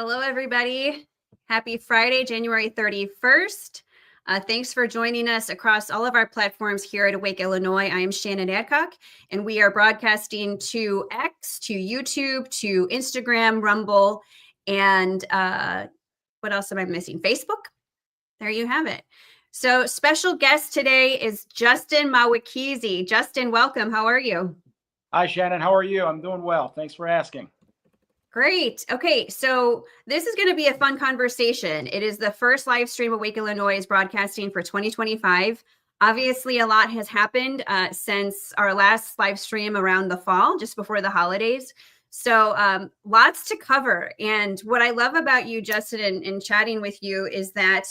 Hello, everybody. Happy Friday, January 31st. Thanks for joining us across all of our platforms here at Awake, Illinois. I am Shannon Adcock, and we are broadcasting to X, to YouTube, to Instagram, Rumble, and what else am I missing? Facebook? There you have it. So special guest today is Justin Mahwikizi. Justin, welcome. How are you? Hi, Shannon. How are you? I'm doing well. Thanks for asking. Great. Okay, so this is going to be a fun conversation. It is the first live stream Awake Illinois is broadcasting for 2025. Obviously, a lot has happened since our last live stream around the fall, just before the holidays. So lots to cover. And what I love about you, Justin, and chatting with you is that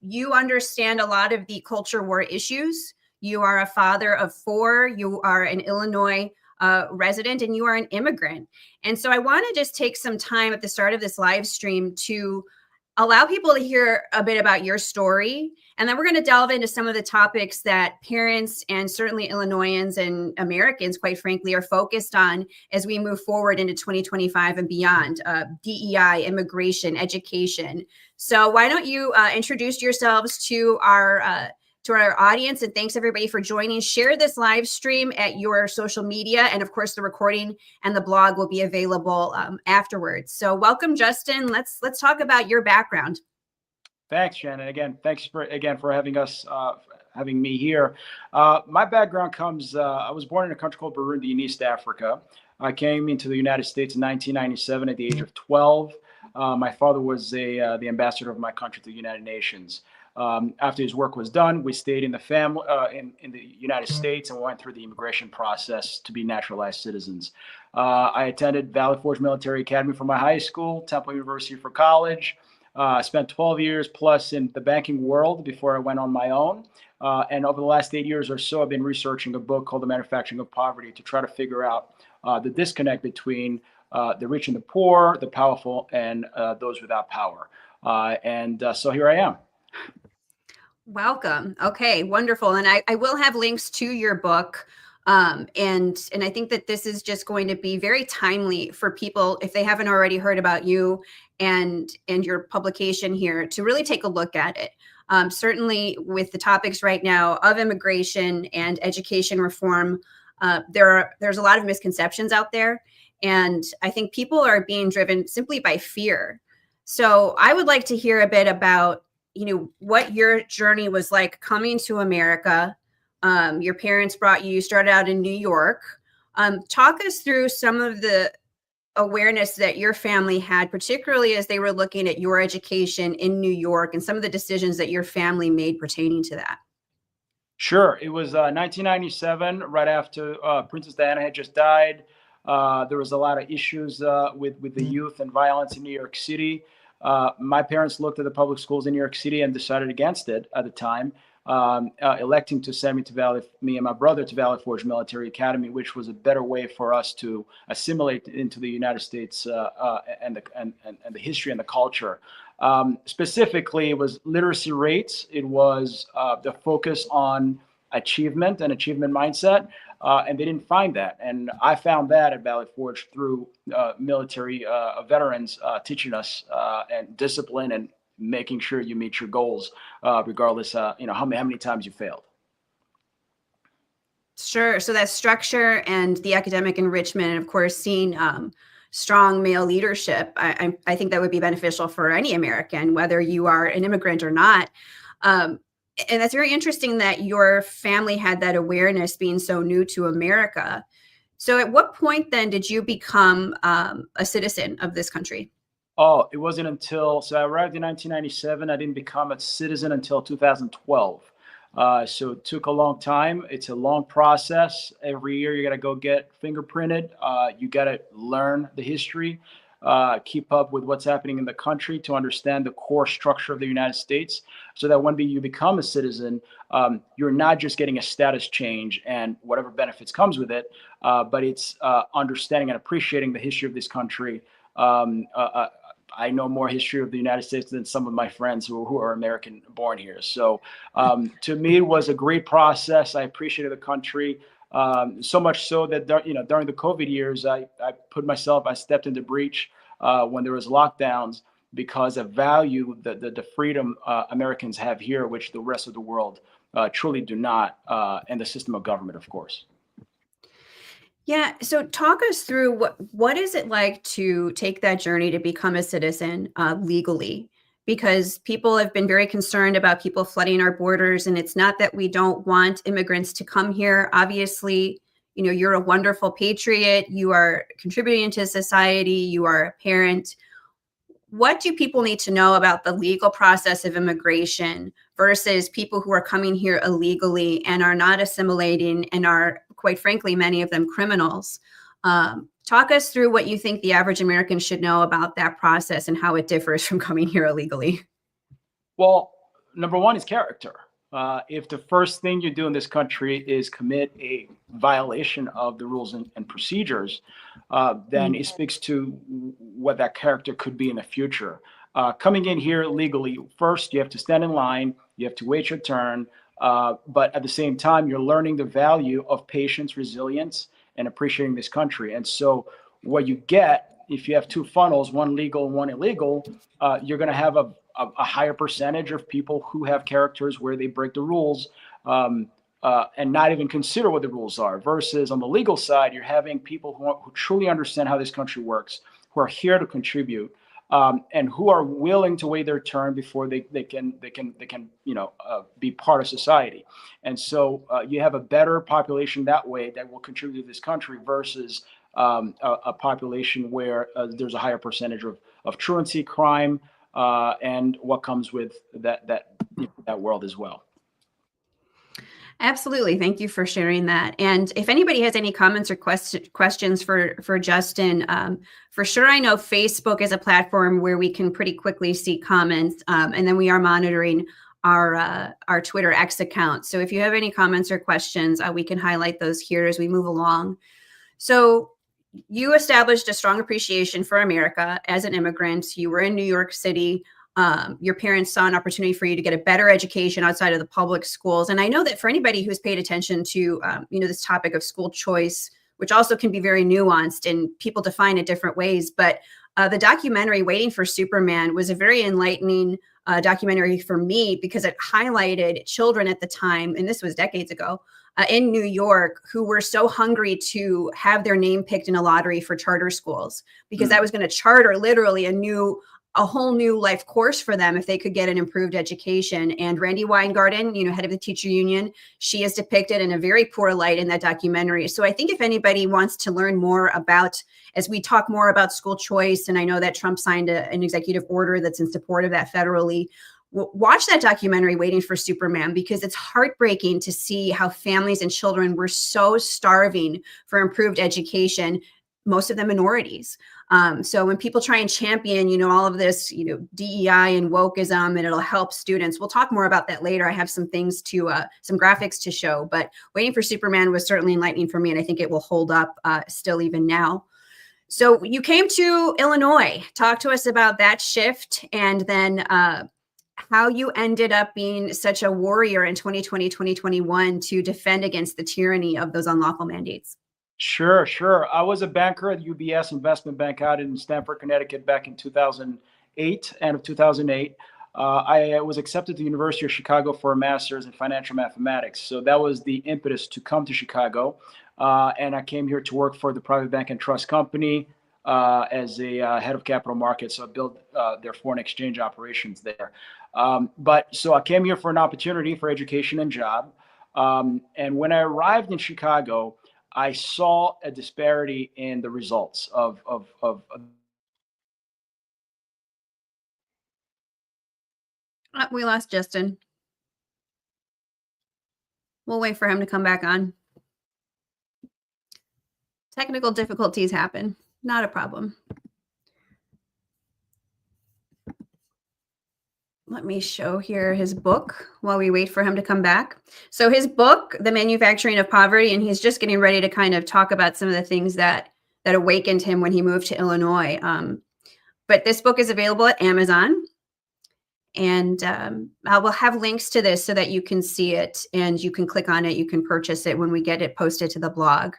you understand a lot of the culture war issues. You are a father of four. You are an Illinois resident, and you are an immigrant. And so I want to just take some time at the start of this live stream to allow people to hear a bit about your story. And then we're going to delve into some of the topics that parents and certainly Illinoisans and Americans, quite frankly, are focused on as we move forward into 2025 and beyond. DEI, immigration, education. So why don't you introduce yourselves to our audience, and thanks everybody for joining. Share this live stream at your social media, and of course the recording and the blog will be available afterwards. So welcome, Justin. Let's talk about your background. Thanks, Shannon. Again, thanks for having me here. My background comes. I was born in a country called Burundi in East Africa. I came into the United States in 1997 at the age of 12. My father was the ambassador of my country to the United Nations. After his work was done, we stayed in the family in the United States and went through the immigration process to be naturalized citizens. I attended Valley Forge Military Academy for my high school, Temple University for college. I spent 12 years plus in the banking world before I went on my own. And over the last 8 years or so, I've been researching a book called The Manufacturing of Poverty to try to figure out the disconnect between the rich and the poor, the powerful and those without power. So here I am. Welcome. Okay, wonderful. And I will have links to your book. And I think that this is just going to be very timely for people, if they haven't already heard about you and your publication here, to really take a look at it. Certainly with the topics right now of immigration and education reform, there's a lot of misconceptions out there. And I think people are being driven simply by fear. So I would like to hear a bit about what your journey was like coming to America. Your parents brought you started out in New York. Talk us through some of the awareness that your family had, particularly as they were looking at your education in New York and some of the decisions that your family made pertaining to that. Sure. It was 1997, right after Princess Diana had just died. There was a lot of issues with the youth and violence in New York City. My parents looked at the public schools in New York City and decided against it at the time, electing to send me and my brother to Valley Forge Military Academy, which was a better way for us to assimilate into the United States and the history and the culture. Specifically, it was literacy rates. It was the focus on achievement and achievement mindset. And they didn't find that. And I found that at Valley Forge through military veterans teaching us and discipline and making sure you meet your goals, regardless, how many times you failed. Sure. So that structure and the academic enrichment, and of course, seeing strong male leadership, I think that would be beneficial for any American, whether you are an immigrant or not. And that's very interesting that your family had that awareness being so new to America. So at what point then did you become a citizen of this country? Oh, it wasn't until, so I arrived in 1997. I didn't become a citizen until 2012. So it took a long time. It's a long process. Every year you got to go get fingerprinted. You got to learn the history, keep up with what's happening in the country to understand the core structure of the United States, so that when you become a citizen, you're not just getting a status change and whatever benefits comes with it, but it's understanding and appreciating the history of this country. I know more history of the United States than some of my friends who are American born here. So to me, it was a great process. I appreciated the country. So much so that during the COVID years, I stepped into breach when there was lockdowns because of value the freedom Americans have here, which the rest of the world truly do not, and the system of government, of course. Yeah. So talk us through what is it like to take that journey to become a citizen legally? Because people have been very concerned about people flooding our borders, and it's not that we don't want immigrants to come here. Obviously, you're a wonderful patriot. You are contributing to society. You are a parent. What do people need to know about the legal process of immigration versus people who are coming here illegally and are not assimilating and are, quite frankly, many of them criminals? Talk us through what you think the average American should know about that process and how it differs from coming here illegally. Well, number one is character. If the first thing you do in this country is commit a violation of the rules and procedures, then it speaks to what that character could be in the future. Coming in here legally, first you have to stand in line, you have to wait your turn, but at the same time, you're learning the value of patience, resilience, and appreciating this country. And so what you get, if you have two funnels, one legal and one illegal, you're going to have a higher percentage of people who have characters where they break the rules and not even consider what the rules are. Versus on the legal side, you're having people who truly understand how this country works, who are here to contribute, and who are willing to wait their turn before they can be part of society. And so you have a better population that way that will contribute to this country versus a population where there's a higher percentage of truancy, crime, and what comes with that world as well. Absolutely. Thank you for sharing that. And if anybody has any comments or questions for Justin, for sure, I know Facebook is a platform where we can pretty quickly see comments, and then we are monitoring our Twitter X account. So if you have any comments or questions, we can highlight those here as we move along. So you established a strong appreciation for America as an immigrant. You were in New York City. Your parents saw an opportunity for you to get a better education outside of the public schools. And I know that for anybody who's paid attention to, this topic of school choice, which also can be very nuanced and people define it different ways. But the documentary Waiting for Superman was a very enlightening documentary for me because it highlighted children at the time, and this was decades ago, in New York, who were so hungry to have their name picked in a lottery for charter schools, because that was going to charter literally a whole new life course for them if they could get an improved education. And Randy Weingarten, head of the teacher union, she is depicted in a very poor light in that documentary. So I think if anybody wants to learn more about, as we talk more about school choice, and I know that Trump signed an executive order that's in support of that federally, watch that documentary Waiting for Superman, because it's heartbreaking to see how families and children were so starving for improved education, most of them minorities. So when people try and champion, all of this, DEI and wokeism, and it'll help students, we'll talk more about that later. I have some things some graphics to show, but Waiting for Superman was certainly enlightening for me, and I think it will hold up still even now. So you came to Illinois. Talk to us about that shift, and then how you ended up being such a warrior in 2020, 2021 to defend against the tyranny of those unlawful mandates. Sure. I was a banker at UBS Investment Bank out in Stamford, Connecticut back in 2008, end of 2008. I was accepted to the University of Chicago for a master's in financial mathematics. So that was the impetus to come to Chicago. And I came here to work for the private bank and trust company as a head of capital markets. So I built their foreign exchange operations there. So I came here for an opportunity for education and job. And when I arrived in Chicago, I saw a disparity in the results of we lost Justin. We'll wait for him to come back on. Technical difficulties happen. Not a problem. Let me show here his book while we wait for him to come back. So his book, The Manufacturing of Poverty, and he's just getting ready to kind of talk about some of the things that awakened him when he moved to Illinois. But this book is available at Amazon. And I will have links to this so that you can see it and you can click on it. You can purchase it when we get it posted to the blog.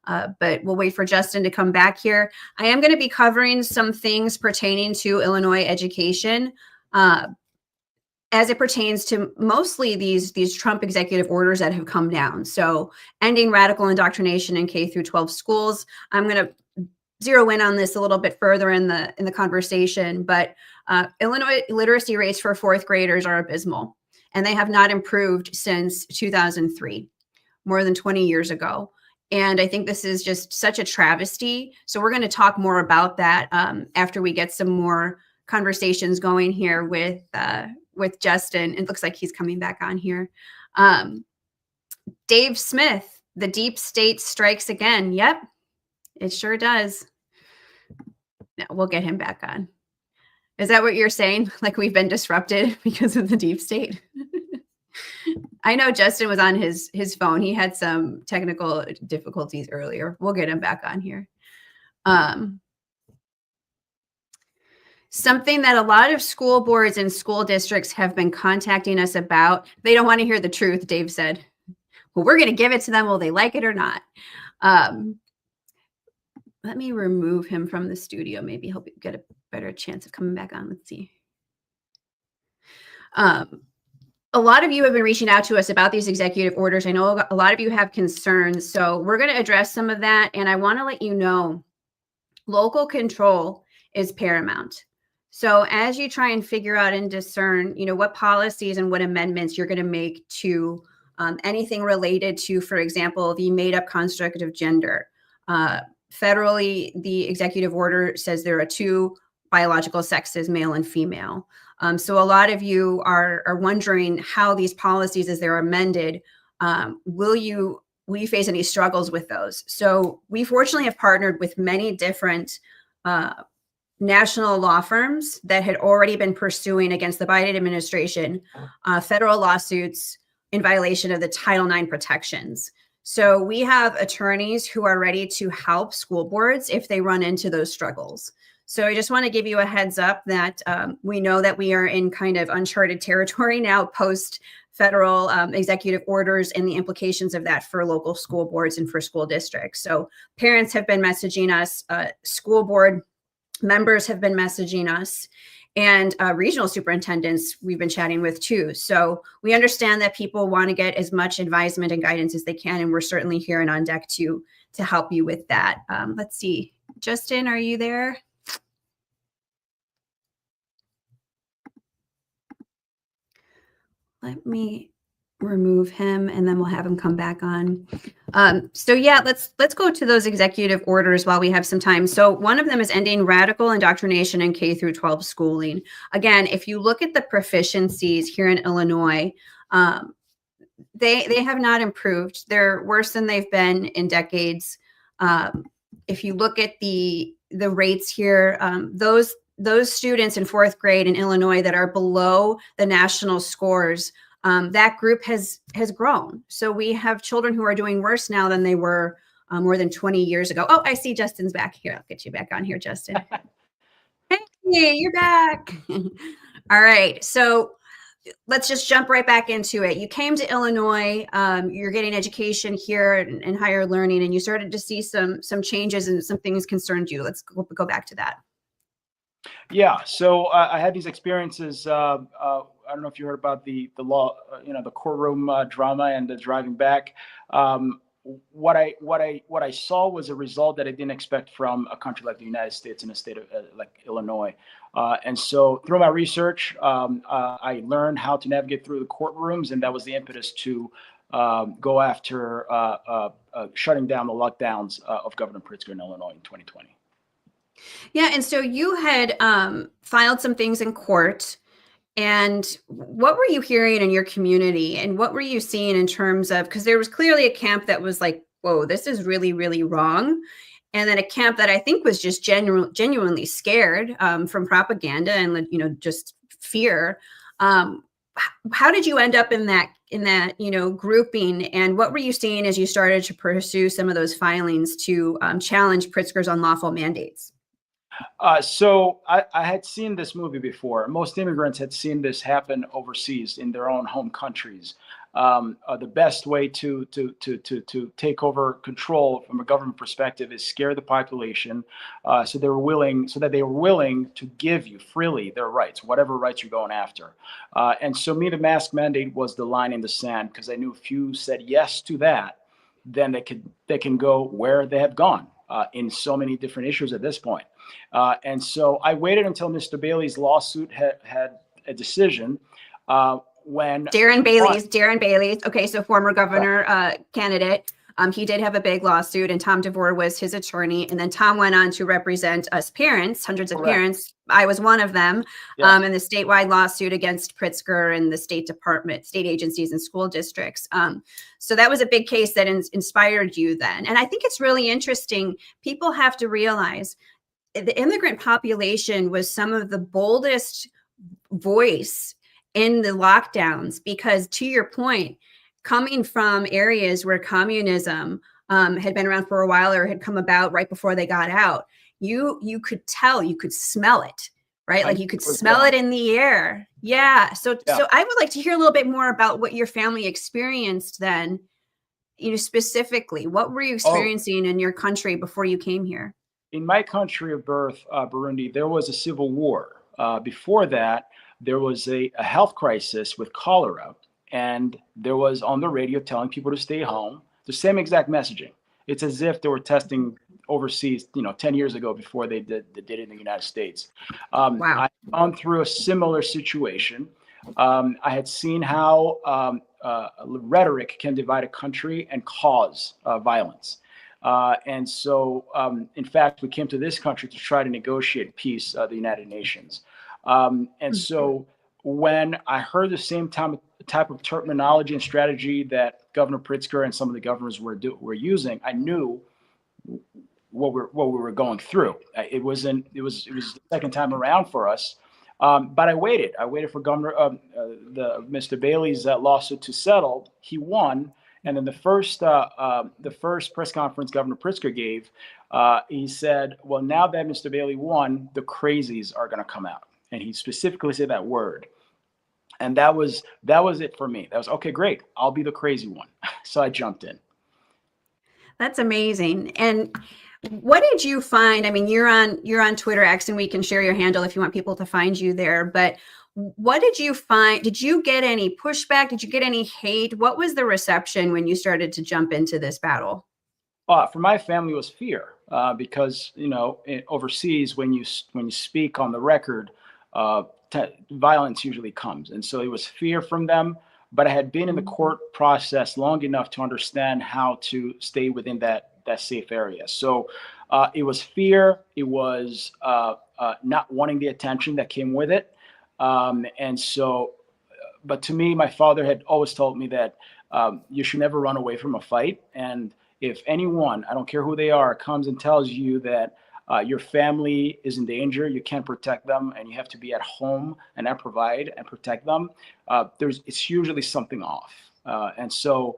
But we'll wait for Justin to come back here. I am going to be covering some things pertaining to Illinois education as it pertains to mostly these Trump executive orders that have come down. So ending radical indoctrination in K through 12 schools. I'm going to zero in on this a little bit further in the conversation, but Illinois literacy rates for fourth graders are abysmal, and they have not improved since 2003, more than 20 years ago. And I think this is just such a travesty. So we're going to talk more about that after we get some more conversations going here with Justin. It looks like he's coming back on here. Dave Smith, the deep state strikes again. Yep, it sure does. No, we'll get him back on. Is that what you're saying? Like we've been disrupted because of the deep state? I know Justin was on his phone. He had some technical difficulties earlier. We'll get him back on here. Something that a lot of school boards and school districts have been contacting us about. They don't want to hear the truth, Dave said. Well, we're going to give it to them, will they like it or not? Let me remove him from the studio. Maybe he'll get a better chance of coming back on. Let's see. A lot of you have been reaching out to us about these executive orders. I know a lot of you have concerns, so we're going to address some of that. And I want to let you know, local control is paramount. So as you try and figure out and discern, what policies and what amendments you're going to make to anything related to, for example, the made-up construct of gender. Federally, the executive order says there are two biological sexes, male and female. So a lot of you are wondering how these policies, as they're amended, will you face any struggles with those? So we fortunately have partnered with many different national law firms that had already been pursuing against the Biden administration federal lawsuits in violation of the Title IX protections. So we have attorneys who are ready to help school boards if they run into those struggles. So I just want to give you a heads up that we know that we are in kind of uncharted territory now post federal executive orders and the implications of that for local school boards and for school districts. So parents have been messaging us, school board members have been messaging us, and regional superintendents we've been chatting with too. So we understand that people want to get as much advisement and guidance as they can, and we're certainly here and on deck to help you with that. Let's see, Justin, are you there? Let me remove him and then we'll have him come back on. So yeah, let's go to those executive orders while we have some time. So one of them is ending radical indoctrination in K through 12 schooling. Again, if you look at the proficiencies here in Illinois, they have not improved. They're worse than they've been in decades. If you look at the rates here, those students in fourth grade in Illinois that are below the national scores, that group has grown. So we have children who are doing worse now than they were more than 20 years ago. Oh, I see Justin's back here. I'll get you back on here, Justin. Hey, you're back. All right. So let's just jump right back into it. You came to Illinois, you're getting education here and higher learning, and you started to see some changes and some things concerned you. Let's go back to that. Yeah, so I had these experiences. I don't know if you heard about the law, the courtroom drama and the driving back. What I saw was a result that I didn't expect from a country like the United States in a state of like Illinois. And so through my research, I learned how to navigate through the courtrooms, and that was the impetus to go after shutting down the lockdowns of Governor Pritzker in Illinois in 2020. Yeah, and so you had filed some things in court. And what were you hearing in your community, and what were you seeing in terms of, because there was clearly a camp that was like, whoa, this is really, really wrong. And then a camp that I think was just genuinely scared from propaganda and, just fear. How did you end up in that, grouping, and what were you seeing as you started to pursue some of those filings to challenge Pritzker's unlawful mandates? So I had seen this movie before. Most immigrants had seen this happen overseas in their own home countries. the best way to take over control from a government perspective is scare the population, so that they were willing to give you freely their rights, whatever rights you're going after. And so me, the mask mandate was the line in the sand, because I knew if you said yes to that, then they can go where they have gone in so many different issues at this point. And so I waited until Mr. Bailey's lawsuit had a decision. When Darren Bailey's. Okay, so former governor candidate. He did have a big lawsuit, and Tom DeVore was his attorney. And then Tom went on to represent us parents, hundreds of parents. I was one of them, in the statewide lawsuit against Pritzker and the State Department, state agencies and school districts. So that was a big case that inspired you then. And I think it's really interesting. People have to realize the immigrant population was some of the boldest voice in the lockdowns, because to your point, coming from areas where communism had been around for a while or had come about right before they got out, you could tell, you could smell it, right? Like you could smell it in the air. Yeah. So I would like to hear a little bit more about what your family experienced then, specifically. What were you experiencing in your country before you came here? In my country of birth, Burundi, there was a civil war. Before that, there was a health crisis with cholera, and there was on the radio telling people to stay home. The same exact messaging. It's as if they were testing overseas, 10 years ago before they did it in the United States. Wow. I've gone through a similar situation. I had seen how rhetoric can divide a country and cause violence. And so, in fact, we came to this country to try to negotiate peace, the United Nations. And so when I heard the same type of terminology and strategy that Governor Pritzker and some of the governors were using, I knew what we were going through. It was the second time around for us. But I waited for Mr. Bailey's lawsuit to settle. He won. And then the first press conference Governor Pritzker gave, he said, well, now that Mr. Bailey won, the crazies are going to come out. And he specifically said that word. And that was it for me. That was, okay, great. I'll be the crazy one. So I jumped in. That's amazing. And what did you find? I mean, you're on Twitter X, and we can share your handle if you want people to find you there. But what did you find? Did you get any pushback? Did you get any hate? What was the reception when you started to jump into this battle? For my family, it was fear, because overseas, when you speak on the record, violence usually comes, and so it was fear from them. But I had been in the court process long enough to understand how to stay within that safe area. So it was fear. It was not wanting the attention that came with it. And so, but to me, my father had always told me that you should never run away from a fight. And if anyone, I don't care who they are, comes and tells you that your family is in danger, you can't protect them, and you have to be at home and provide and protect them, it's usually something off. And so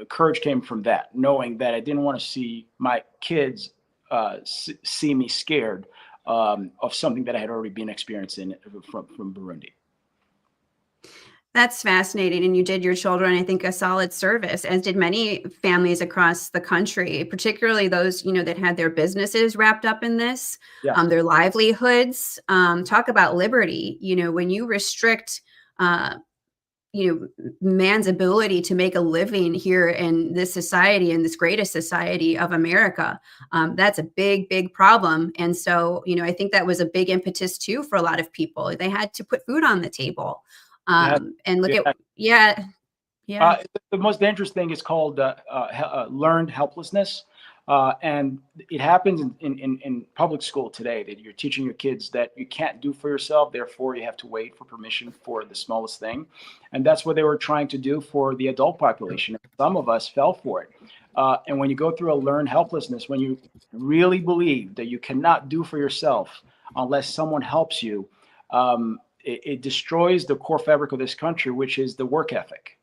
courage came from that, knowing that I didn't want to see my kids see me scared of something that I had already been experiencing from Burundi. That's fascinating. And you did your children, I think, a solid service, as did many families across the country, particularly those, that had their businesses wrapped up in this, their livelihoods. Talk about liberty. When you restrict, man's ability to make a living here in this society, in this greatest society of America, that's a big, big problem. And so, I think that was a big impetus too for a lot of people. They had to put food on the table. And look at the most dangerous thing is called learned helplessness, and it happens in public school today, that you're teaching your kids that you can't do for yourself, therefore you have to wait for permission for the smallest thing. And that's what they were trying to do for the adult population. Some of us fell for it. And when you go through a learned helplessness, when you really believe that you cannot do for yourself unless someone helps you, it destroys the core fabric of this country, which is the work ethic.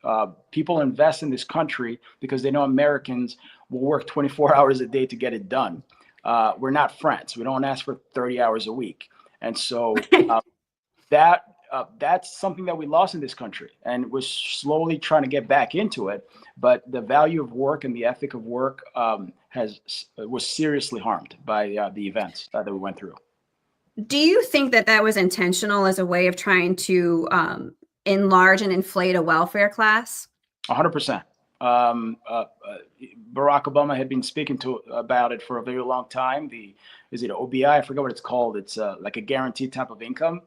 People invest in this country because they know Americans will work 24 hours a day to get it done. We're not France. We don't ask for 30 hours a week. And so that that's something that we lost in this country, and we're slowly trying to get back into it. But the value of work and the ethic of work was seriously harmed by the events that we went through. Do you think that that was intentional as a way of trying to enlarge and inflate a welfare class? 100%. Barack Obama had been speaking about it for a very long time. Is it OBI? I forget what it's called. It's like a guaranteed type of income.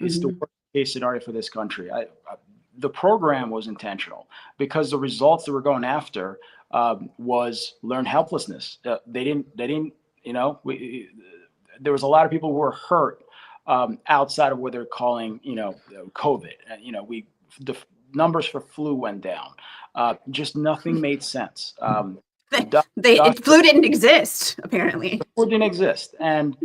It's the worst case scenario for this country. The program was intentional because the results that we're going after was learned helplessness. They didn't, there was a lot of people who were hurt outside of what they're calling, COVID. The numbers for flu went down. Just nothing made sense. Flu didn't exist, apparently. Flu didn't exist. And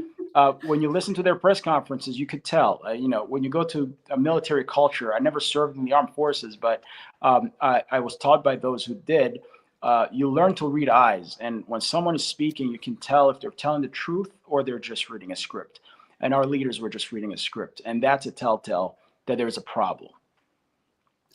when you listen to their press conferences, you could tell, when you go to a military culture, I never served in the armed forces, but I was taught by those who did. You learn to read eyes. And when someone is speaking, you can tell if they're telling the truth or they're just reading a script. And our leaders were just reading a script. And that's a telltale that there's a problem.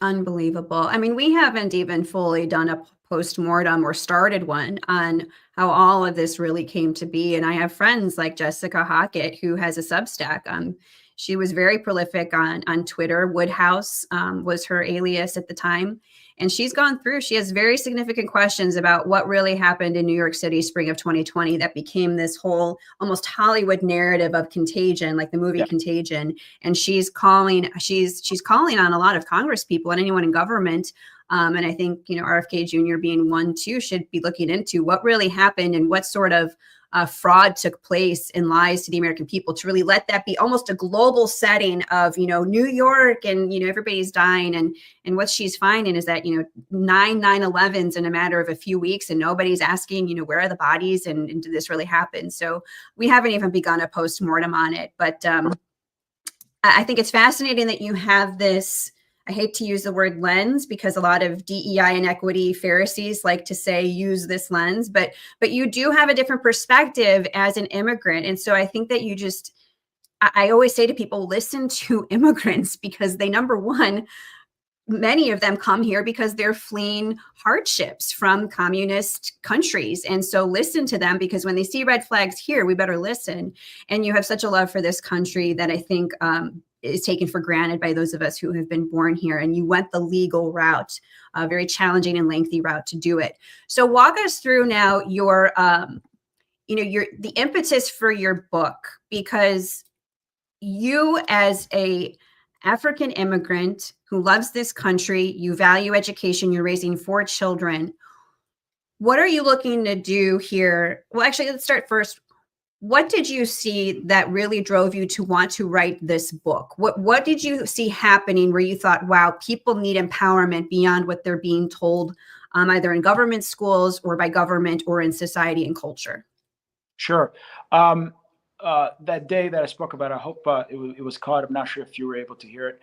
Unbelievable. I mean, we haven't even fully done a post-mortem or started one on how all of this really came to be. And I have friends like Jessica Hockett, who has a Substack. She was very prolific on Twitter. Woodhouse was her alias at the time. And she's gone through, she has very significant questions about what really happened in New York City, spring of 2020, that became this whole almost Hollywood narrative of Contagion, like the movie Contagion. And she's calling on a lot of Congress people and anyone in government. And I think, RFK Jr. being one too, should be looking into what really happened and what sort of fraud took place and lies to the American people, to really let that be almost a global setting of, New York and, everybody's dying. And what she's finding is that, 9/11s in a matter of a few weeks, and nobody's asking, where are the bodies and did this really happen? So we haven't even begun a post-mortem on it. But I think it's fascinating that you have this, I hate to use the word lens because a lot of DEI and equity Pharisees like to say, use this lens, but you do have a different perspective as an immigrant. And so I think that I always say to people, listen to immigrants, because they, number one, many of them come here because they're fleeing hardships from communist countries. And so listen to them, because when they see red flags here, we better listen. And you have such a love for this country that I think is taken for granted by those of us who have been born here. And you went the legal route, a very challenging and lengthy route to do it. So walk us through now the impetus for your book, because you, as a African immigrant who loves this country, you value education, you're raising 4 children. What are you looking to do here? Well, actually, let's start first. What did you see that really drove you to want to write this book? What did you see happening where you thought, wow, people need empowerment beyond what they're being told, either in government schools or by government or in society and culture? Sure. That day that I spoke about, I hope it was caught. I'm not sure if you were able to hear it,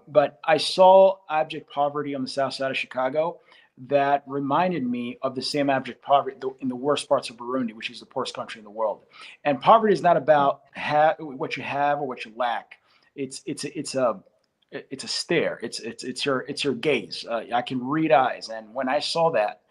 but I saw abject poverty on the south side of Chicago that reminded me of the same abject poverty in the worst parts of Burundi, which is the poorest country in the world. And poverty is not about what you have or what you lack. It's a stare. It's your gaze. I can read eyes, and when I saw that,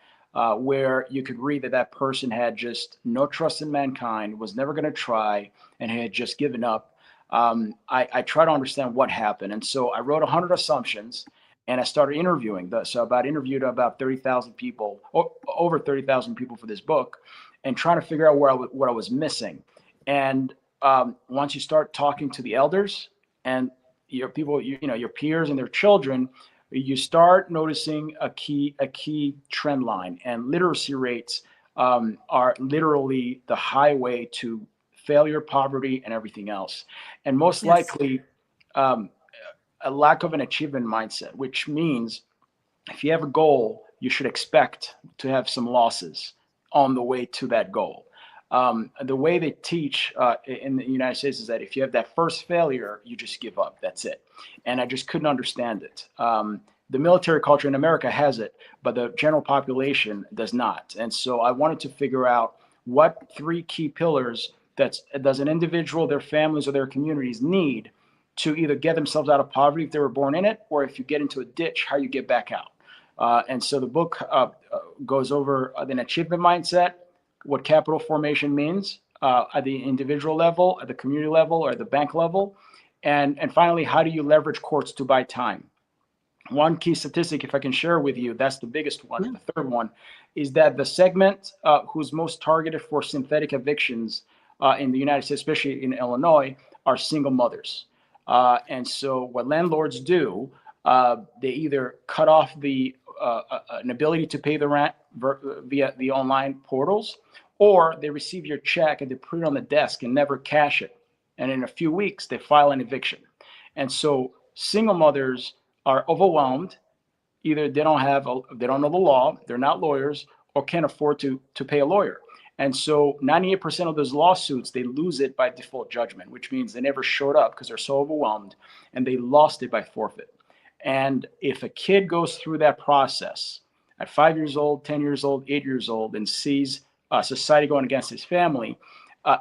where you could read that person had just no trust in mankind, was never going to try, and had just given up, I try to understand what happened. And so I wrote 100 assumptions. And I started interviewing. Interviewed about 30,000 people, over 30,000 people for this book, and trying to figure out what I was missing. And once you start talking to the elders and your people, your peers and their children, you start noticing a key trend line. And literacy rates are literally the highway to failure, poverty, and everything else. And most likely, a lack of an achievement mindset, which means if you have a goal, you should expect to have some losses on the way to that goal. The way they teach in the United States is that if you have that first failure, you just give up. That's it. And I just couldn't understand it. The military culture in America has it, but the general population does not. And so I wanted to figure out what 3 key pillars does an individual, their families, or their communities need to either get themselves out of poverty if they were born in it, or if you get into a ditch, how you get back out. And so the book goes over an achievement mindset, what capital formation means at the individual level, at the community level, or at the bank level. And finally, how do you leverage courts to buy time? One key statistic, if I can share with you, that's the biggest one. Yeah. The third one is that the segment who's most targeted for synthetic evictions in the United States, especially in Illinois, are single mothers. And so what landlords do, they either cut off an ability to pay the rent via the online portals, or they receive your check and they put it on the desk and never cash it. And in a few weeks, they file an eviction. And so single mothers are overwhelmed. Either they don't know the law, they're not lawyers, or can't afford to pay a lawyer. And so 98% of those lawsuits, they lose it by default judgment, which means they never showed up because they're so overwhelmed, and they lost it by forfeit. And if a kid goes through that process at 5 years old, 10 years old, 8 years old, and sees society going against his family,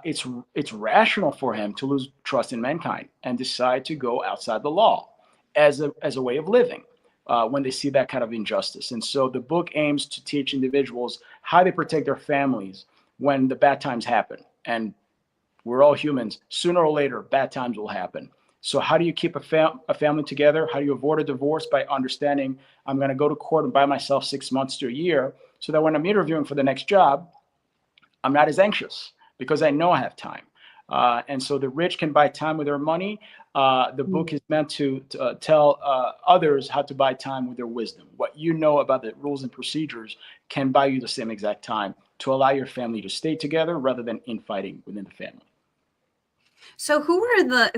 it's rational for him to lose trust in mankind and decide to go outside the law as a way of living when they see that kind of injustice. And so the book aims to teach individuals how they protect their families when the bad times happen. And we're all humans. Sooner or later, bad times will happen. So how do you keep a family together? How do you avoid a divorce? By understanding I'm going to go to court and buy myself 6 months to a year so that when I'm interviewing for the next job, I'm not as anxious because I know I have time. And so the rich can buy time with their money. The book is meant to tell others how to buy time with their wisdom. What you know about the rules and procedures can buy you the same exact time to allow your family to stay together rather than infighting within the family. So who are the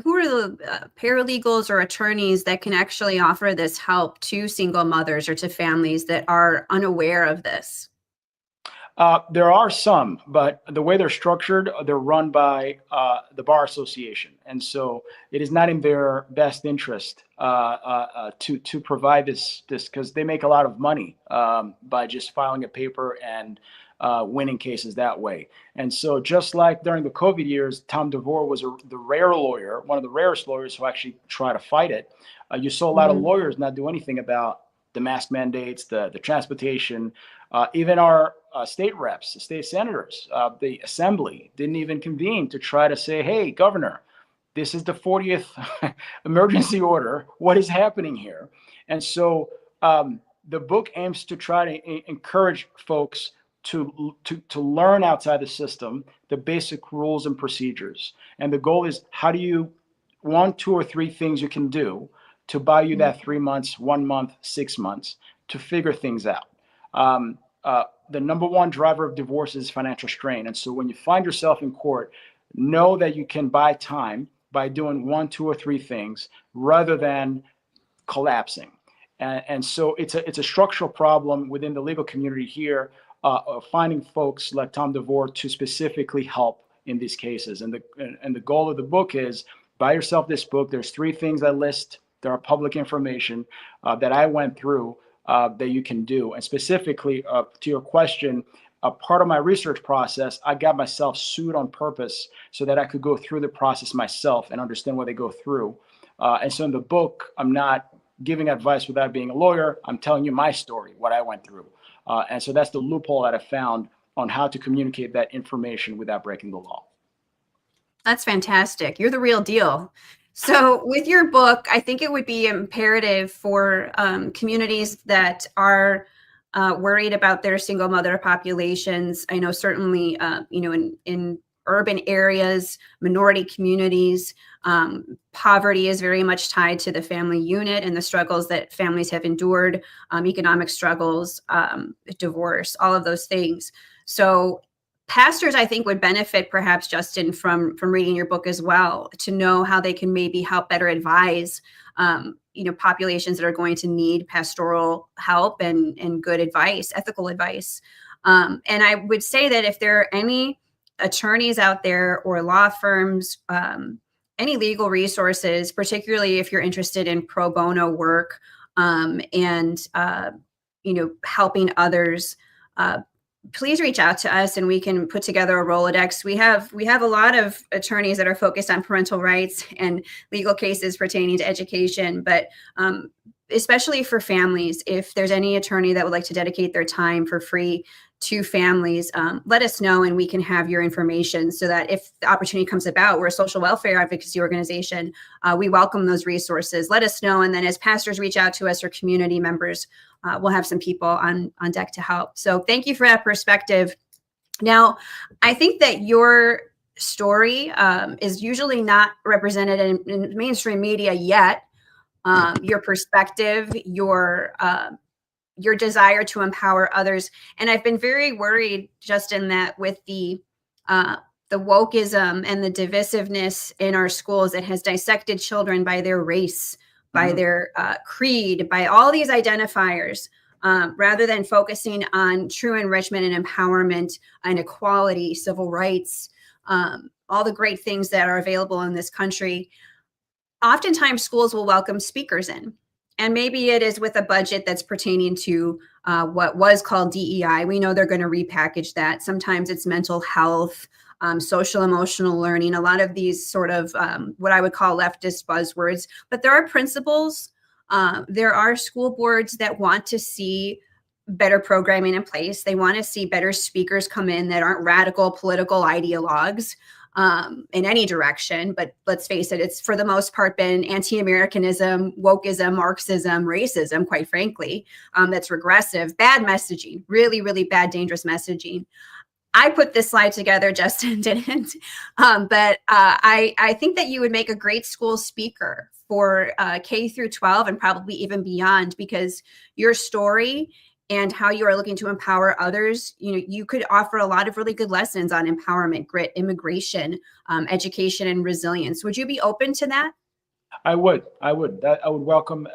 paralegals or attorneys that can actually offer this help to single mothers or to families that are unaware of this? There are some, but the way they're structured, they're run by the Bar Association. And so it is not in their best interest to provide this because they make a lot of money by just filing a paper and winning cases that way. And so just like during the COVID years, Tom DeVore was the rare lawyer, one of the rarest lawyers who actually try to fight it. You saw a lot of lawyers not do anything about the mask mandates, the transportation, even our state reps, the state senators, the assembly didn't even convene to try to say, hey, governor, this is the 40th emergency order. What is happening here? And so the book aims to try to encourage folks to learn outside the system, the basic rules and procedures. And the goal is, how do you, 1, 2, or 3 things you can do to buy you that 3 months, 1 month, 6 months to figure things out. The number one driver of divorce is financial strain. And so when you find yourself in court, know that you can buy time by doing 1, 2, or 3 things rather than collapsing. And so it's a structural problem within the legal community here, finding folks like Tom DeVore to specifically help in these cases. And the goal of the book is, buy yourself this book. There's 3 things I list. There are public information that I went through that you can do. And specifically to your question, a part of my research process, I got myself sued on purpose so that I could go through the process myself and understand what they go through. And so in the book, I'm not giving advice without being a lawyer. I'm telling you my story, what I went through. And so that's the loophole that I found on how to communicate that information without breaking the law. That's fantastic. You're the real deal. So with your book, I think it would be imperative for communities that are worried about their single mother populations. I know certainly, in urban areas, minority communities, poverty is very much tied to the family unit and the struggles that families have endured, economic struggles, divorce, all of those things. So pastors, I think, would benefit perhaps, Justin, from reading your book as well, to know how they can maybe help better advise, populations that are going to need pastoral help and good advice, ethical advice. And I would say that if there are any attorneys out there or law firms, any legal resources, particularly if you're interested in pro bono work and helping others please reach out to us and we can put together a Rolodex. We have a lot of attorneys that are focused on parental rights and legal cases pertaining to education, but especially for families, if there's any attorney that would like to dedicate their time for free to families, let us know and we can have your information so that if the opportunity comes about, we're a social welfare advocacy organization, we welcome those resources. Let us know. And then as pastors reach out to us or community members, we'll have some people on deck to help. So thank you for that perspective. Now, I think that your story is usually not represented in mainstream media yet. Your perspective, your desire to empower others. And I've been very worried, Justin, that with the wokeism and the divisiveness in our schools, it has dissected children by their race, by their creed, by all these identifiers, rather than focusing on true enrichment and empowerment and equality, civil rights, all the great things that are available in this country. Oftentimes schools will welcome speakers in, and maybe it is with a budget that's pertaining to what was called DEI. We know they're going to repackage that. Sometimes it's mental health, social emotional learning, a lot of these sort of what I would call leftist buzzwords. But there are principals, there are school boards that want to see better programming in place. They want to see better speakers come in that aren't radical political ideologues in any direction. But let's face it, it's for the most part been anti-Americanism, wokeism, Marxism, racism, quite frankly, that's regressive, bad messaging, really, really bad, dangerous messaging. I put this slide together, Justin didn't, but I think that you would make a great school speaker for K through 12 and probably even beyond, because your story and how you are looking to empower others, you could offer a lot of really good lessons on empowerment, grit, immigration, education, and resilience. Would you be open to that? I would. I would welcome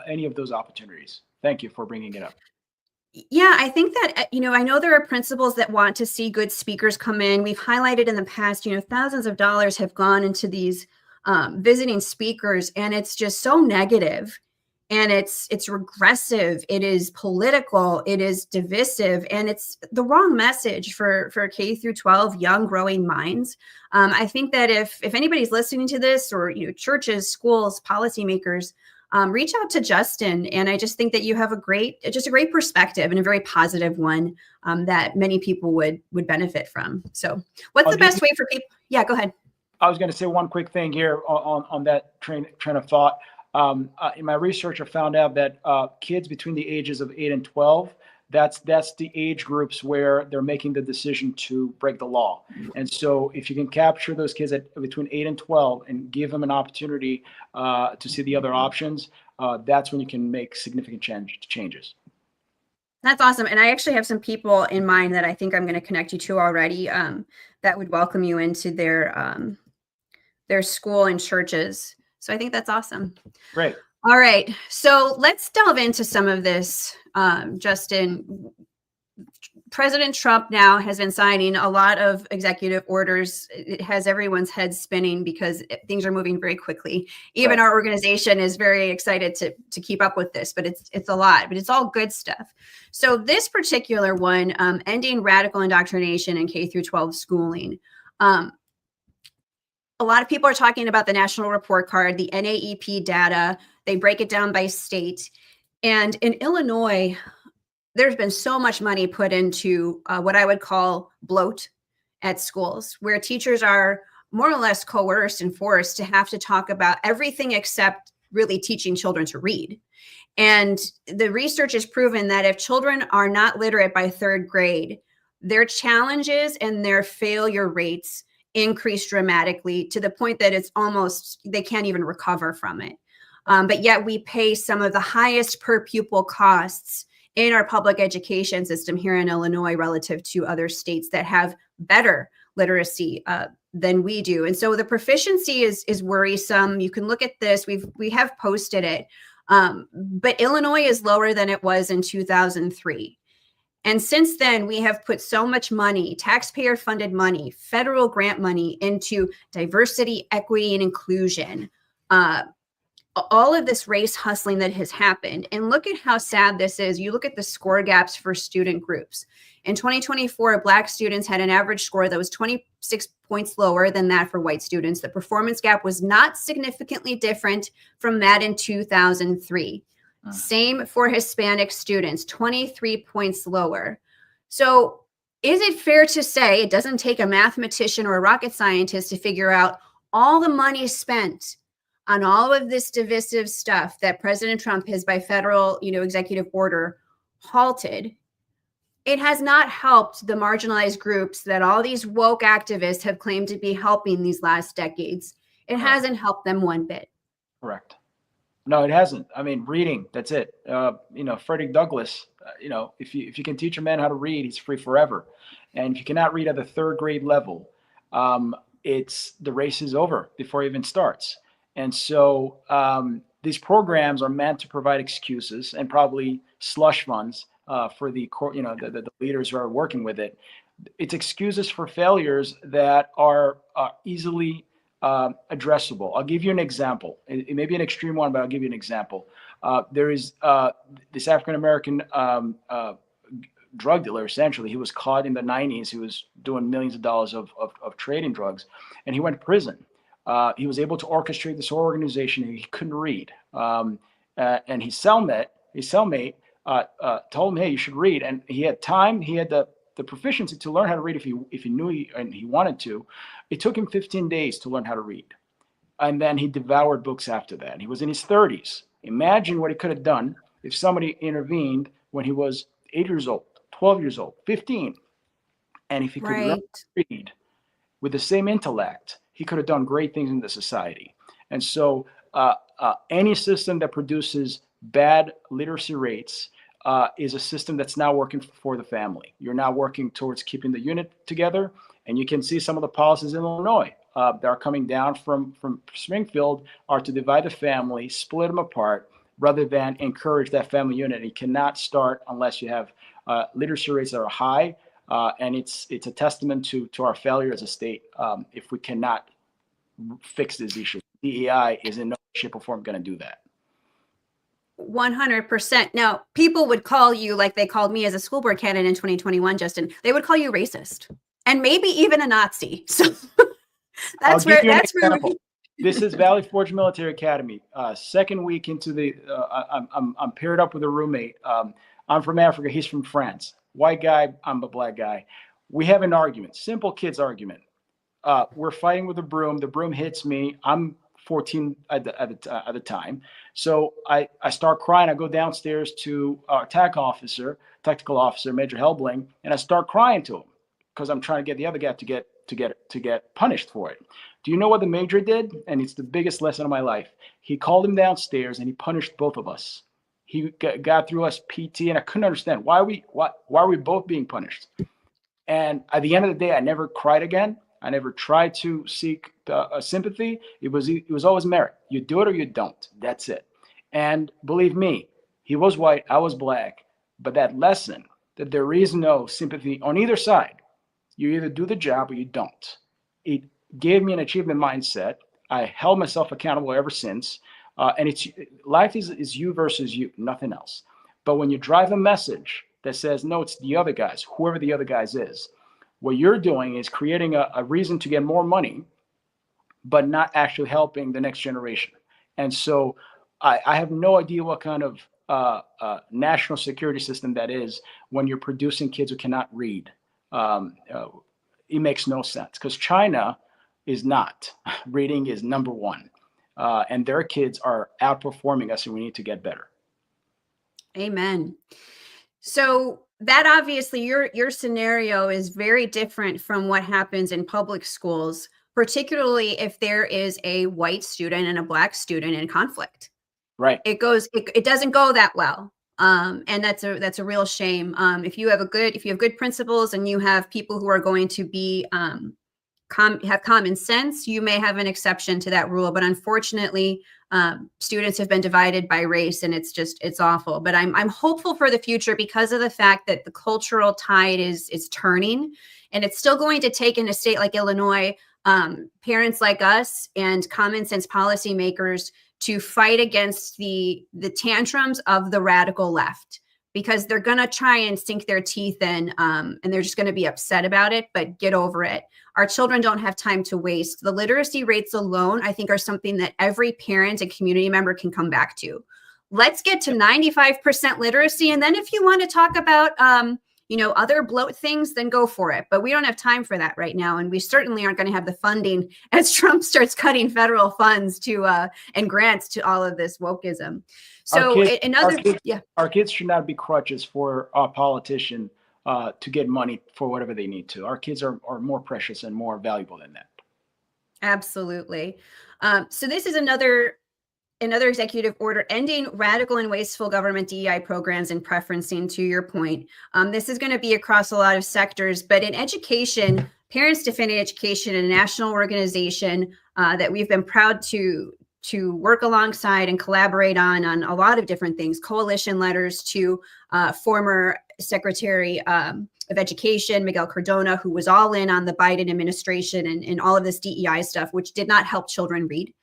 any of those opportunities. Thank you for bringing it up. Yeah, I think that, I know there are principals that want to see good speakers come in. We've highlighted in the past, thousands of dollars have gone into these visiting speakers, and it's just so negative. And it's regressive, it is political, it is divisive, and it's the wrong message for K through 12 young growing minds. I think that if anybody's listening to this, or churches, schools, policymakers, reach out to Justin. And I just think that you have a great perspective and a very positive one that many people would benefit from. So what's the best way for people? Yeah, go ahead. I was going to say one quick thing here on that train of thought. In my research, I found out that kids between the ages of 8 and 12, that's the age groups where they're making the decision to break the law. And so if you can capture those kids between 8 and 12 and give them an opportunity to see the other options, that's when you can make significant changes. That's awesome. And I actually have some people in mind that I think I'm going to connect you to already that would welcome you into their school and churches. So I think that's awesome. Great. All right. So let's delve into some of this, Justin. President Trump now has been signing a lot of executive orders. It has everyone's head spinning because things are moving very quickly. Even our organization is very excited to keep up with this, but it's a lot, but it's all good stuff. So this particular one, ending radical indoctrination in K through 12 schooling. A lot of people are talking about the National Report Card, the NAEP data. They break it down by state. And in Illinois, there's been so much money put into what I would call bloat at schools, where teachers are more or less coerced and forced to have to talk about everything except really teaching children to read. And the research has proven that if children are not literate by 3rd grade, their challenges and their failure rates increase dramatically to the point that it's almost, they can't even recover from it. But yet we pay some of the highest per pupil costs in our public education system here in Illinois relative to other states that have better literacy than we do. And so the proficiency is worrisome. You can look at this. We have posted it. But Illinois is lower than it was in 2003. And since then, we have put so much money, taxpayer-funded money, federal grant money into diversity, equity, and inclusion, all of this race hustling that has happened. And look at how sad this is. You look at the score gaps for student groups. In 2024, Black students had an average score that was 26 points lower than that for white students. The performance gap was not significantly different from that in 2003. Same for Hispanic students, 23 points lower. So is it fair to say it doesn't take a mathematician or a rocket scientist to figure out all the money spent on all of this divisive stuff that President Trump has, by federal, executive order, halted? It has not helped the marginalized groups that all these woke activists have claimed to be helping these last decades. It hasn't helped them one bit. Correct. No, it hasn't. I mean, reading, that's it. Frederick Douglass, if you can teach a man how to read, he's free forever. And if you cannot read at the third grade level, the race is over before it even starts. And so these programs are meant to provide excuses and probably slush funds for the leaders who are working with it. It's excuses for failures that are easily addressable. I'll give you an example. It may be an extreme one, but I'll give you an example. There is this African-American drug dealer, essentially. He was caught in the 90s. He was doing millions of dollars of trading drugs, and he went to prison. He was able to orchestrate this whole organization. He couldn't read. And his cellmate told him, hey, you should read. And he had time. He had the proficiency to learn how to read if he knew and he wanted to. It took him 15 days to learn how to read. And then he devoured books after that. He was in his 30s. Imagine what he could have done if somebody intervened when he was 8 years old, 12 years old, 15. And if he could learn to read with the same intellect, he could have done great things in the society. And so any system that produces bad literacy rates is a system that's now working for the family. You're now working towards keeping the unit together. And you can see some of the policies in Illinois that are coming down from Springfield are to divide the family, split them apart, rather than encourage that family unit. You cannot start unless you have literacy rates that are high. And it's a testament to our failure as a state if we cannot fix this issue. DEI is in no shape or form going to do that. 100%. Now, people would call you, like they called me as a school board candidate in 2021, Justin, they would call you racist and maybe even a Nazi. So that's where this is Valley Forge Military Academy. Second week into the, I'm paired up with a roommate. I'm from Africa. He's from France. White guy. I'm a black guy. We have an argument, simple kids argument. We're fighting with a broom. The broom hits me. I'm 14 at the time. So I start crying. I go downstairs to our technical officer, Major Helbling, and I start crying to him because I'm trying to get the other guy to get punished for it. Do you know what the major did? And it's the biggest lesson of my life. He called him downstairs and he punished both of us. He got through us PT, and I couldn't understand why are we both being punished. And at the end of the day, I never cried again. I never tried to seek sympathy. It was always merit. You do it or you don't. That's it. And believe me, he was white, I was black. But that lesson that there is no sympathy on either side. You either do the job or you don't. It gave me an achievement mindset. I held myself accountable ever since. And life is you versus you, nothing else. But when you drive a message that says, no, it's the other guys, whoever the other guys is, what you're doing is creating a reason to get more money, but not actually helping the next generation. And so I have no idea what kind of national security system that is when you're producing kids who cannot read. It makes no sense because China is not. Reading is number one. And their kids are outperforming us, and we need to get better. Amen. So that obviously your scenario is very different from what happens in public schools, particularly if there is a white student and a black student in conflict. Right. It doesn't go that well. And that's a real shame. If you have good principles and you have people who are going to be have common sense, you may have an exception to that rule. But unfortunately, students have been divided by race, and it's awful. But I'm hopeful for the future because of the fact that the cultural tide is turning, and it's still going to take in a state like Illinois, parents like us and common sense policymakers to fight against the tantrums of the radical left, because they're going to try and sink their teeth in, and they're just going to be upset about it, but get over it. Our children don't have time to waste. The literacy rates alone, I think, are something that every parent and community member can come back to. Let's get to 95% literacy. And then if you want to talk about, other bloat things, then go for it. But we don't have time for that right now. And we certainly aren't going to have the funding as Trump starts cutting federal funds to and grants to all of this wokeism. So our kids should not be crutches for a politician to get money for whatever they need to. Our kids are more precious and more valuable than that. Absolutely. So this is another executive order ending radical and wasteful government DEI programs and preferencing, to your point. This is going to be across a lot of sectors, but in education, Parents Defending Education, a national organization that we've been proud to work alongside and collaborate on a lot of different things, coalition letters to former Secretary of Education, Miguel Cardona, who was all in on the Biden administration and all of this DEI stuff, which did not help children read.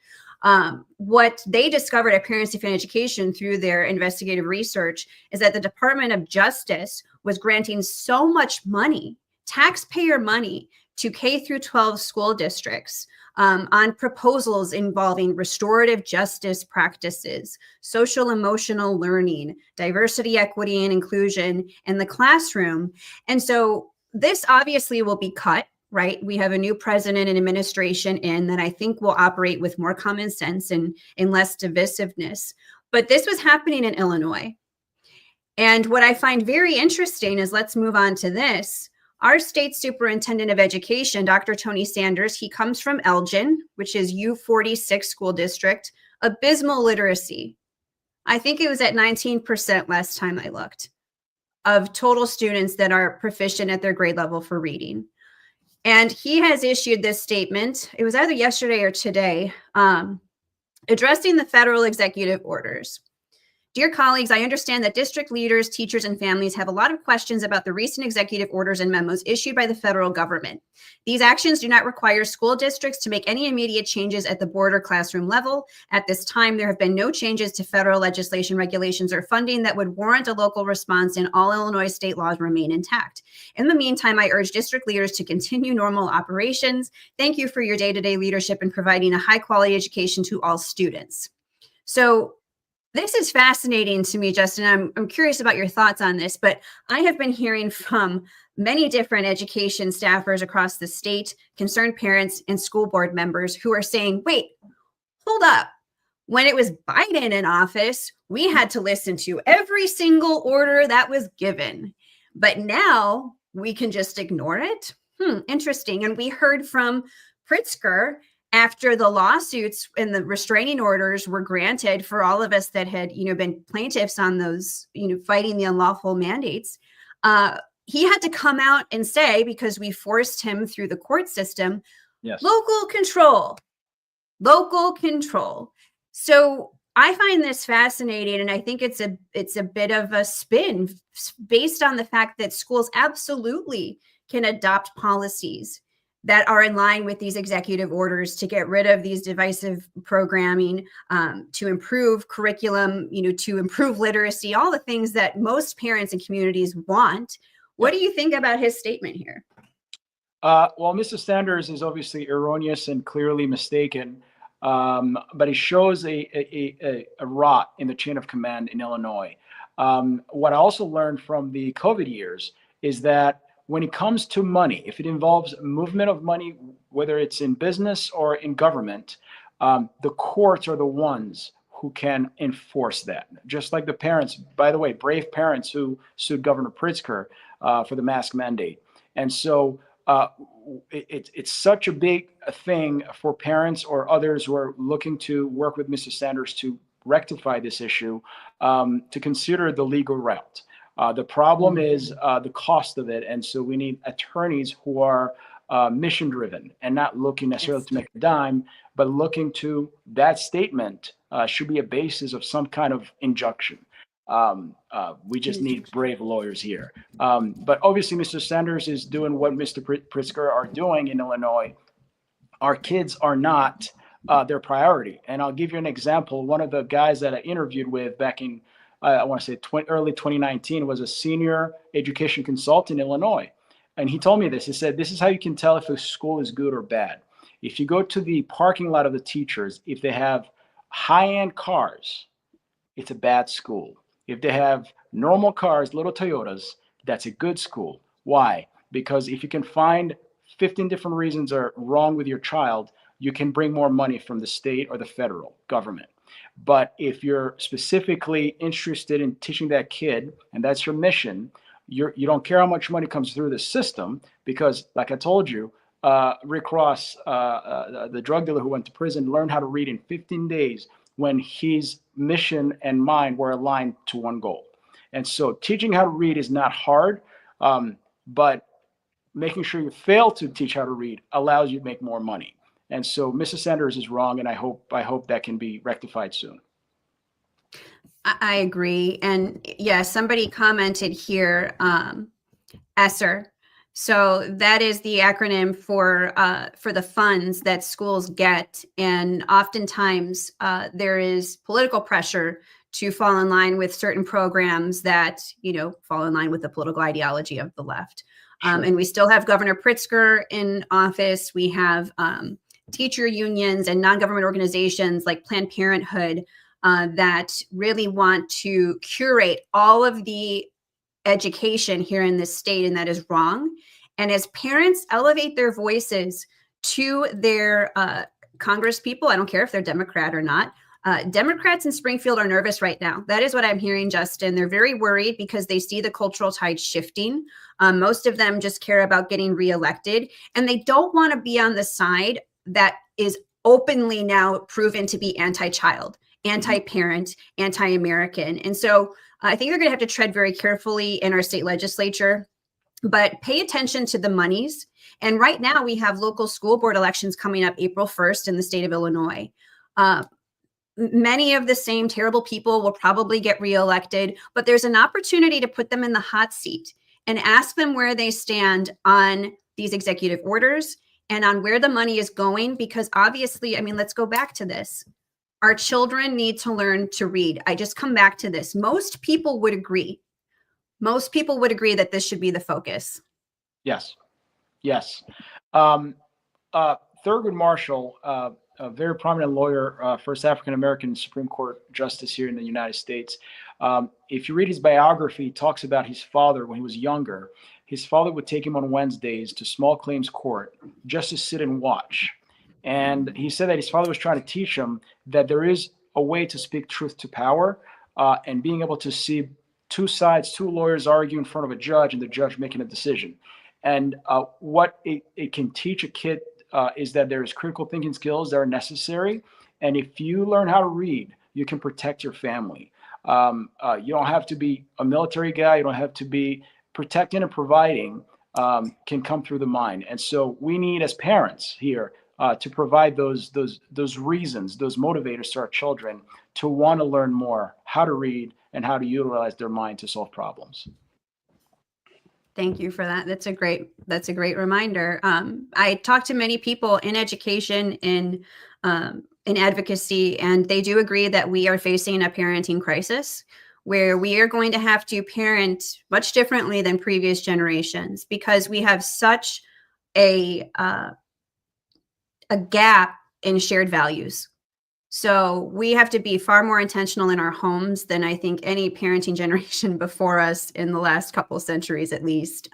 What they discovered at Parents Defend Education through their investigative research is that the Department of Justice was granting so much money, taxpayer money, to K through 12 school districts on proposals involving restorative justice practices, social emotional learning, diversity, equity, and inclusion in the classroom. And so this obviously will be cut. Right. We have a new president and administration in that I think will operate with more common sense and less divisiveness. But this was happening in Illinois. And what I find very interesting is, let's move on to this. Our state superintendent of education, Dr. Tony Sanders, he comes from Elgin, which is U46 school district, abysmal literacy. I think it was at 19% last time I looked of total students that are proficient at their grade level for reading. And he has issued this statement, it was either yesterday or today, addressing the federal executive orders. Dear colleagues, I understand that district leaders, teachers, and families have a lot of questions about the recent executive orders and memos issued by the federal government. These actions do not require school districts to make any immediate changes at the board or classroom level. At this time, there have been no changes to federal legislation, regulations, or funding that would warrant a local response, and all Illinois state laws remain intact. In the meantime, I urge district leaders to continue normal operations. Thank you for your day-to-day leadership in providing a high-quality education to all students. So this is fascinating to me, Justin. I'm curious about your thoughts on this, but I have been hearing from many different education staffers across the state, concerned parents, and school board members who are saying, wait, hold up. When it was Biden in office, we had to listen to every single order that was given, but now we can just ignore it? Interesting. And we heard from Pritzker after the lawsuits and the restraining orders were granted for all of us that had, been plaintiffs on those, fighting the unlawful mandates, he had to come out and say, because we forced him through the court system, yes, local control. So I find this fascinating, and I think it's a bit of a spin based on the fact that schools absolutely can adopt policies that are in line with these executive orders to get rid of these divisive programming, to improve curriculum, to improve literacy, all the things that most parents and communities want. What do you think about his statement here? Well, Mr. Sanders is obviously erroneous and clearly mistaken, but he shows a rot in the chain of command in Illinois. What I also learned from the COVID years is that when it comes to money, if it involves movement of money, whether it's in business or in government, the courts are the ones who can enforce that. Just like the parents, by the way, brave parents who sued Governor Pritzker for the mask mandate. And so it's such a big thing for parents or others who are looking to work with Mr. Sanders to rectify this issue, to consider the legal route. The problem is the cost of it. And so we need attorneys who are mission driven and not looking necessarily to make a dime, but looking to that statement should be a basis of some kind of injunction. We just need brave lawyers here. But obviously, Mr. Sanders is doing what Mr. Pritzker are doing in Illinois. Our kids are not their priority. And I'll give you an example. One of the guys that I interviewed with back in, I want to say early 2019, was a senior education consultant in Illinois. And he told me this. He said, this is how you can tell if a school is good or bad. If you go to the parking lot of the teachers, if they have high-end cars, it's a bad school. If they have normal cars, little Toyotas, that's a good school. Why? Because if you can find 15 different reasons are wrong with your child, you can bring more money from the state or the federal government. But if you're specifically interested in teaching that kid, and that's your mission, you don't care how much money comes through the system, because like I told you, Rick Ross, the drug dealer who went to prison, learned how to read in 15 days when his mission and mine were aligned to one goal. And so teaching how to read is not hard, but making sure you fail to teach how to read allows you to make more money. And so Mrs. Sanders is wrong, and I hope that can be rectified soon. I agree. And yeah, somebody commented here, ESSER. So that is the acronym for the funds that schools get. And oftentimes there is political pressure to fall in line with certain programs that, fall in line with the political ideology of the left. Sure. And we still have Governor Pritzker in office. We have teacher unions and non-government organizations like Planned Parenthood that really want to curate all of the education here in this state, and that is wrong. And as parents elevate their voices to their Congress people, I don't care if they're Democrat or not, Democrats in Springfield are nervous right now. That is what I'm hearing, Justin. They're very worried because they see the cultural tide shifting. Most of them just care about getting reelected, and they don't want to be on the side that is openly now proven to be anti-child, anti-parent, anti-American. And so I think they're going to have to tread very carefully in our state legislature, but pay attention to the monies. And right now we have local school board elections coming up April 1st in the state of Illinois. Many of the same terrible people will probably get reelected, but there's an opportunity to put them in the hot seat and ask them where they stand on these executive orders and on where the money is going. Because obviously, let's go back to this. Our children need to learn to read. I just come back to this. Most people would agree that this should be the focus. Yes. Thurgood Marshall, a very prominent lawyer, first African-American Supreme Court justice here in the United States. If you read his biography, he talks about his father when he was younger. His father would take him on Wednesdays to small claims court just to sit and watch. And he said that his father was trying to teach him that there is a way to speak truth to power, and being able to see two sides, two lawyers argue in front of a judge and the judge making a decision. And what it can teach a kid is that there's critical thinking skills that are necessary. And if you learn how to read, you can protect your family. You don't have to be a military guy. You don't have to be protecting and providing can come through the mind. And so we need, as parents here, to provide those reasons, those motivators to our children to want to learn more how to read and how to utilize their mind to solve problems. Thank you for that. That's a great reminder. I talk to many people in education, in advocacy, and they do agree that we are facing a parenting crisis where we are going to have to parent much differently than previous generations because we have such a gap in shared values. So we have to be far more intentional in our homes than I think any parenting generation before us in the last couple of centuries, at least.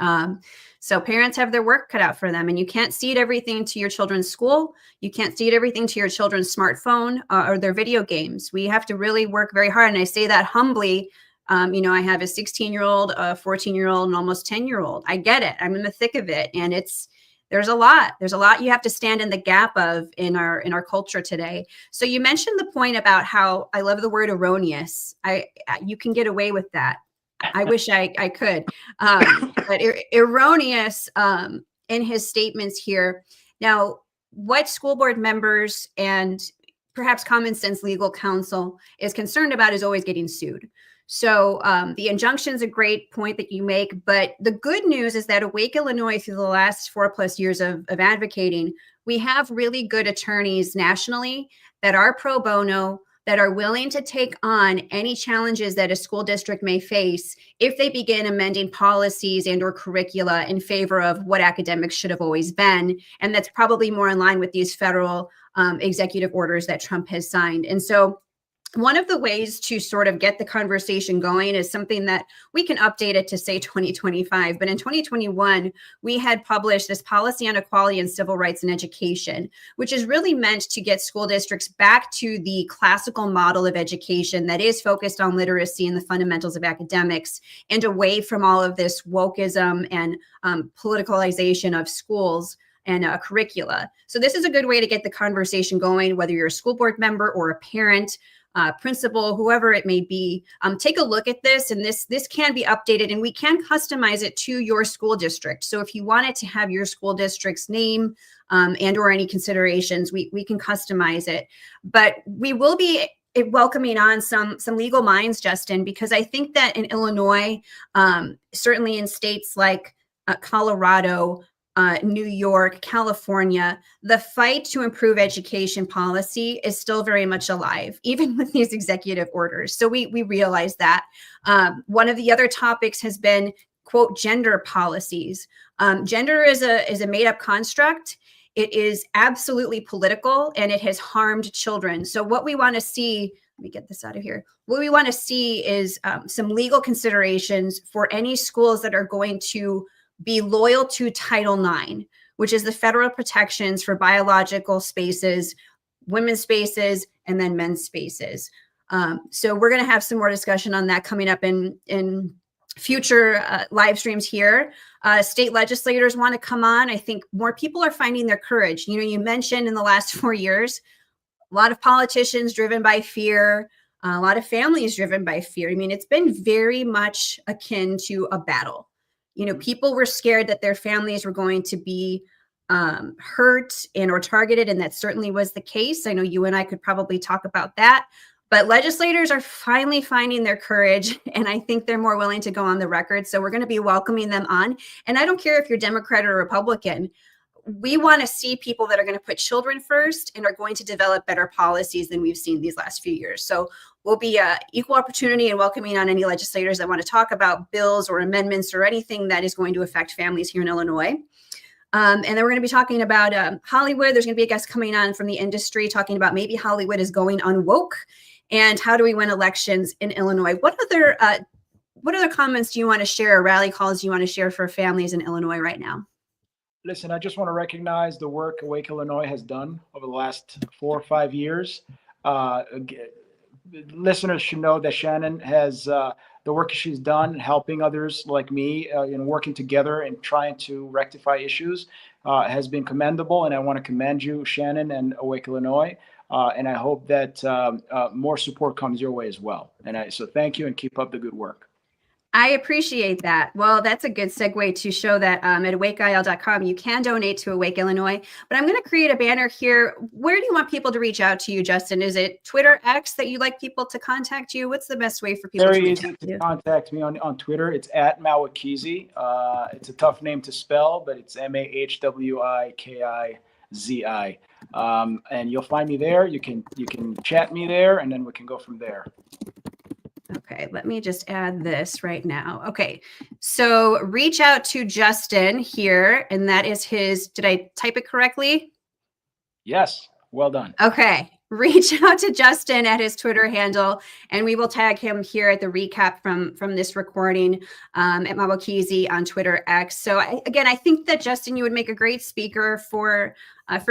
So parents have their work cut out for them, and you can't seed everything to your children's school. You can't seed everything to your children's smartphone or their video games. We have to really work very hard. And I say that humbly. I have a 16-year-old, a 14-year-old, and almost 10-year-old. I get it. I'm in the thick of it. And there's a lot you have to stand in the gap of in our culture today. So you mentioned the point about how I love the word erroneous. You can get away with that. I wish I could. But erroneous in his statements here. Now, what school board members and perhaps common sense legal counsel is concerned about is always getting sued. So the injunction is a great point that you make, but the good news is that Awake Illinois, through the last 4+ years of advocating, we have really good attorneys nationally that are pro bono, that are willing to take on any challenges that a school district may face if they begin amending policies and or curricula in favor of what academics should have always been. And that's probably more in line with these federal executive orders that Trump has signed. And so one of the ways to sort of get the conversation going is something that we can update it to say 2025. But in 2021, we had published this policy on equality and civil rights in education, which is really meant to get school districts back to the classical model of education that is focused on literacy and the fundamentals of academics, and away from all of this wokeism and politicalization of schools and curricula. So this is a good way to get the conversation going, whether you're a school board member or a parent, principal, whoever it may be. Take a look at this, and this can be updated, and we can customize it to your school district. So if you wanted to have your school district's name and or any considerations, we can customize it. But we will be welcoming on some legal minds, Justin, because I think that in Illinois, certainly in states like Colorado, New York, California, the fight to improve education policy is still very much alive, even with these executive orders. So we realize that. One of the other topics has been, quote, gender policies. Gender is a made-up construct. It is absolutely political, and it has harmed children. So what we want to see, let me get this out of here. What we want to see is some legal considerations for any schools that are going to be loyal to Title IX, which is the federal protections for biological spaces, women's spaces, and then men's spaces. So we're going to have some more discussion on that coming up in future live streams here. State legislators want to come on. I think more people are finding their courage. You mentioned in the last 4 years, a lot of politicians driven by fear, a lot of families driven by fear. I mean, it's been very much akin to a battle. People were scared that their families were going to be hurt and or targeted, and that certainly was the case. I know you and I could probably talk about that, but legislators are finally finding their courage, and I think they're more willing to go on the record. So we're going to be welcoming them on. And I don't care if you're Democrat or Republican. We want to see people that are going to put children first and are going to develop better policies than we've seen these last few years. So we'll be equal opportunity and welcoming on any legislators that want to talk about bills or amendments or anything that is going to affect families here in Illinois. And then we're going to be talking about Hollywood. There's going to be a guest coming on from the industry talking about maybe Hollywood is going unwoke and how do we win elections in Illinois. What other comments do you want to share, or rally calls do you want to share for families in Illinois right now? Listen, I just want to recognize the work Awake Illinois has done over the last 4 or 5 years. Listeners should know that Shannon has the work she's done helping others like me in working together and trying to rectify issues has been commendable. And I want to commend you, Shannon, and Awake Illinois. And I hope that more support comes your way as well. So thank you, and keep up the good work. I appreciate that. Well, that's a good segue to show that at awakeil.com, you can donate to Awake Illinois. But I'm going to create a banner here. Where do you want people to reach out to you, Justin? Is it Twitter, X, that you'd like people to contact you? What's the best way for people to reach out to you? Contact me on Twitter. It's at Mahwikizi. It's a tough name to spell, but it's Mahwikizi. And you'll find me there. You can chat me there, and then we can go from there. Okay, let me just add this right now. Okay, so reach out to Justin here, and that is his, did I type it correctly? Yes, well done. Okay, reach out to Justin at his Twitter handle, and we will tag him here at the recap from this recording at Mahwikizi on Twitter X. So I think that, Justin, you would make a great speaker for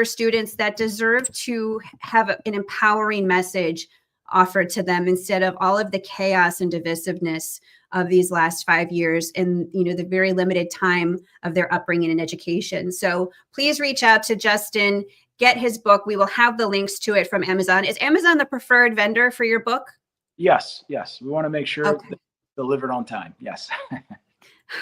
students that deserve to have an empowering message offered to them instead of all of the chaos and divisiveness of these last 5 years and the very limited time of their upbringing and education. So please reach out to Justin, get his book. We will have the links to it from Amazon. Is Amazon the preferred vendor for your book? Yes. We want to make sure it's delivered on time. Yes.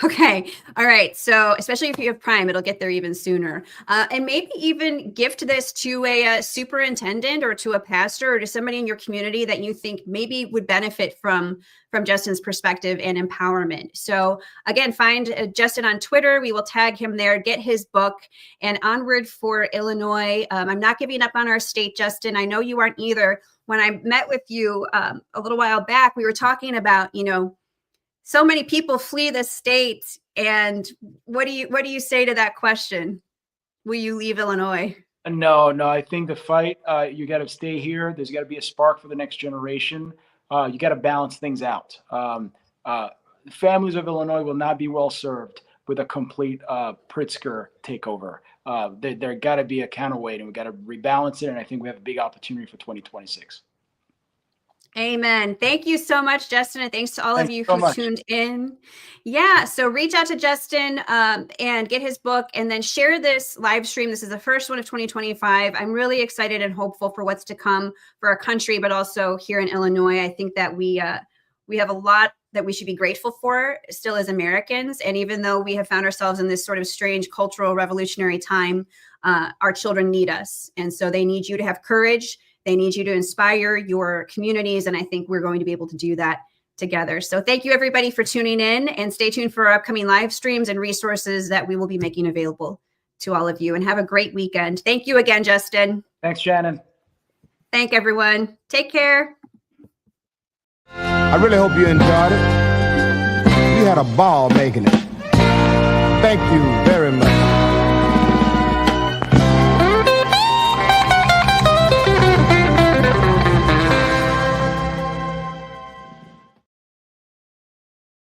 Okay. All right. So, especially if you have Prime, it'll get there even sooner. And maybe even gift this to a superintendent or to a pastor or to somebody in your community that you think maybe would benefit from Justin's perspective and empowerment. So, again, find Justin on Twitter. We will tag him there. Get his book and onward for Illinois. I'm not giving up on our state, Justin. I know you aren't either. When I met with you a little while back, we were talking about, so many people flee the state, and what do you say to that question? Will you leave Illinois? No, I think the fight, you got to stay here. There's got to be a spark for the next generation. You got to balance things out. Families of Illinois will not be well served with a complete Pritzker takeover. There got to be a counterweight, and we got to rebalance it. And I think we have a big opportunity for 2026. Amen. Thank you so much, Justin. And thanks to all of you who tuned in. Yeah. So reach out to Justin and get his book and then share this live stream. This is the first one of 2025. I'm really excited and hopeful for what's to come for our country, but also here in Illinois. I think that we have a lot that we should be grateful for still as Americans. And even though we have found ourselves in this sort of strange cultural revolutionary time, our children need us. And so they need you to have courage. They need you to inspire your communities. And I think we're going to be able to do that together. So thank you, everybody, for tuning in, and stay tuned for our upcoming live streams and resources that we will be making available to all of you. And have a great weekend. Thank you again, Justin. Thanks, Shannon. Thank everyone. Take care. I really hope you enjoyed it. We had a ball making it. Thank you very much.